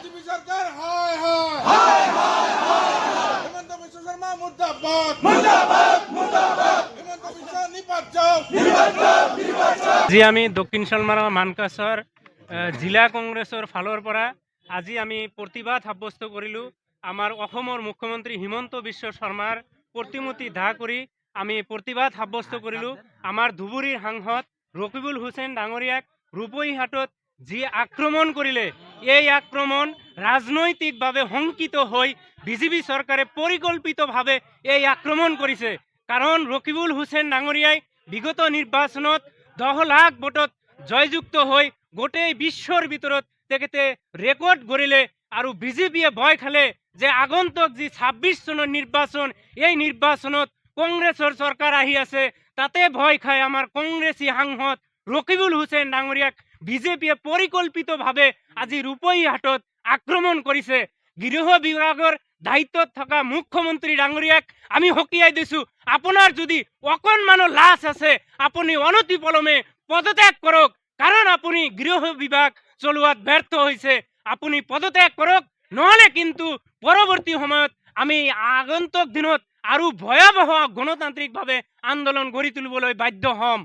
BJP সৰকাৰ হায় হায় হেমন্ত বিশ্ব শৰ্মা মুৰ্দাবাদ হেমন্ত বিশ্ব নিপাত যাও। আজি আমি দক্ষিণ শালমাৰা মানকাছৰ জিলা কংগ্ৰেছৰ ফালৰ পৰা আজি আমি প্ৰতিবাদ সাব্যস্ত কৰিলোঁ। আমাৰ অসমৰ মুখ্যমন্ত্ৰী হিমন্ত বিশ্ব শৰ্মাৰ প্ৰতিমূৰ্তি দাহ কৰি আমি প্ৰতিবাদ সাব্যস্ত কৰিলোঁ। আমাৰ ধুবুৰীৰ সাংসদ ৰকিবুল হুছেইন ডাঙৰীয়াক ৰূপহীহাটত যি আক্ৰমণ কৰিলে, এই আক্ৰমণ ৰাজনৈতিকভাৱে শংকিত হৈ বিজেপি চৰকাৰে পৰিকল্পিতভাৱে এই আক্ৰমণ কৰিছে। কাৰণ ৰকিবুল হুছেইন ডাঙৰীয়াই বিগত নিৰ্বাচনত 10 লাখ ভোটত জয়যুক্ত হৈ গোটেই বিশ্বৰ ভিতৰত তেখেতে ৰেকৰ্ড গঢ়িলে আৰু বিজেপিয়ে ভয় খালে যে আগন্তুক যি 26 চনৰ নিৰ্বাচন, এই নিৰ্বাচনত কংগ্ৰেছৰ চৰকাৰ আহি আছে, তাতে ভয় খাই আমাৰ কংগ্ৰেছী সাংসদ ৰকিবুল হুছেইন ডাঙৰীয়াক বিজেপিয়ে পৰিকল্পিতভাৱে আজি ৰূপহীহাটত আক্ৰমণ কৰিছে। গৃহ বিভাগৰ দায়িত্বত থকা মুখ্যমন্ত্ৰী ডাঙৰীয়াক আমি সকীয়াই দিছোঁ, আপোনাৰ যদি অকণমানো লাজ আছে আপুনি অনতিপলমে পদত্যাগ কৰক। কাৰণ আপুনি গৃহ বিভাগ চলোৱাত ব্যৰ্থ হৈছে, আপুনি পদত্যাগ কৰক, নহ'লে কিন্তু পৰৱৰ্তী সময়ত আমি আগন্তুক দিনত আৰু ভয়াৱহ গণতান্ত্ৰিকভাৱে আন্দোলন গঢ়ি তুলিবলৈ বাধ্য হ'ম।